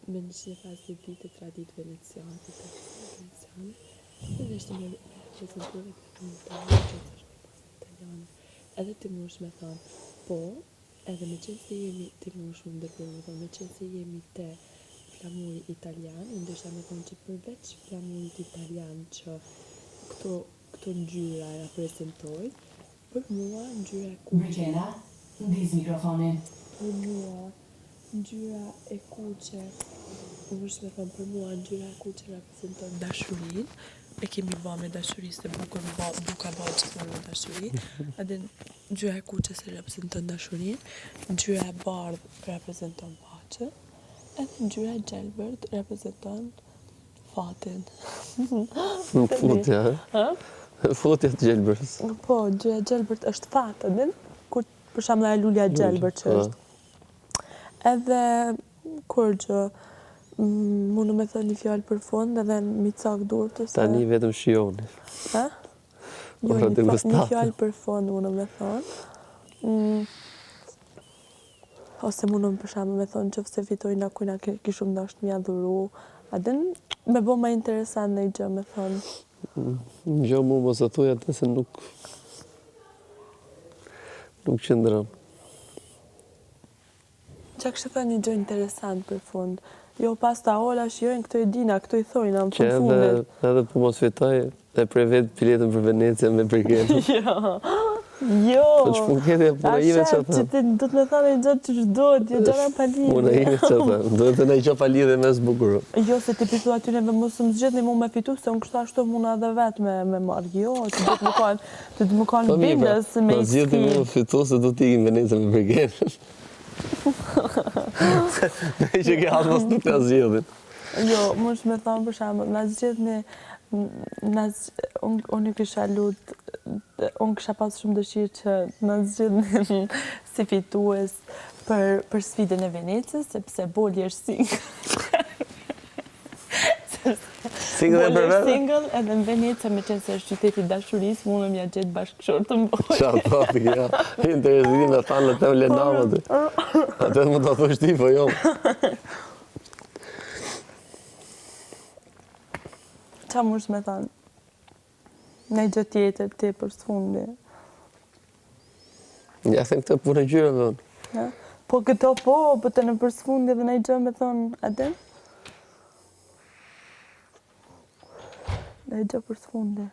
me në që pas të vite tradit veneciane, edhe është me reprezentuar italiane, që të italiane. Edhe ti mush me thonë, po, edhe me qenë se jemi, ti mush më ndërpër me thonë, me qenë se jemi te flamuri italian, ndësha me thonë që përveç flamurit italian që këto ngjyra reprezentojnë, për mua ngjyra e kuqe. Regina, ndiz mikrofonin. Për mua ngjyra e kuqe, me thonë për mua ngjyra e kuqe reprezenton dashurinë. E kemi ba me dashuri se buka ba gjithmonë me dashuri. Edhe ngjyra e kuqe se reprezenton dashurinë, ngjyra e bardhë reprezenton paqen, edhe ngjyra e gjelbërt reprezenton fatin. Futja, futja të gjelbërës. Po, ngjyra e gjelbërt është fat, edhe kur për shembull ajo lulja e gjelbërt që është. Edhe kur që mundu me thënë një fjallë për fund edhe mi cak durët ose... Tani vetëm shioni. Ha? Jo, një fjallë për fund mundu me thënë. Ose mundu për shembull me thënë që fse fitojnë kujna kishum dasht mja dhuru. Adin me bo ma interesant në i gjë me thënë. Në gjë mu mos e thuj atë se nuk qëndron. Qa kështë thënë një gjë interesant për fund? Jo, pas ta ola shjojnë, këto i dina, këto i thojnë, në që fundit. Edhe po mos fitoj, e pre vetë biletën për Venecia me Bergamo. Jo, Po që pun kete, puna ime që që ti du të me thane i gjatë që shdojt, jo gjana pa lidhe. Puna ime që ta, do të ne i qa pa lidhe mes bukuru. Jo, se ti pitu atyre dhe mos më zgjith një mu me fitu, se unë kështu ashtu muna dhe vetë me marrë. Jo, që du të më kanë bindës me i zgjith një mu fitu se du t'i ikim Venecia me Bergamo. Ne që ke halë mos nuk të zgjithin. Jo, më është me thonë për shemë, në zgjithni, unë kisha lutë, unë kisha pas shumë dëshirë që në zgjithni si fitues për sfidën e Venecës, sepse Boli është single. Single e për vete? Single, edhe në Venecë, me qenë se është qyteti dashurisë, mundë mja gjithë bashkëshorë të mbojë. Qa papi, ja. Interesiti me thanë në tem lenama të. Atë më të thush ti, po jo. Qa më është me thanë? Në gjë tjetër, ti për sfundi. Ja, them këtë pune gjyre, dhe. Po këto po të në për sfundi dhe në gjë me thonë, adem? Në gjë për sfundi.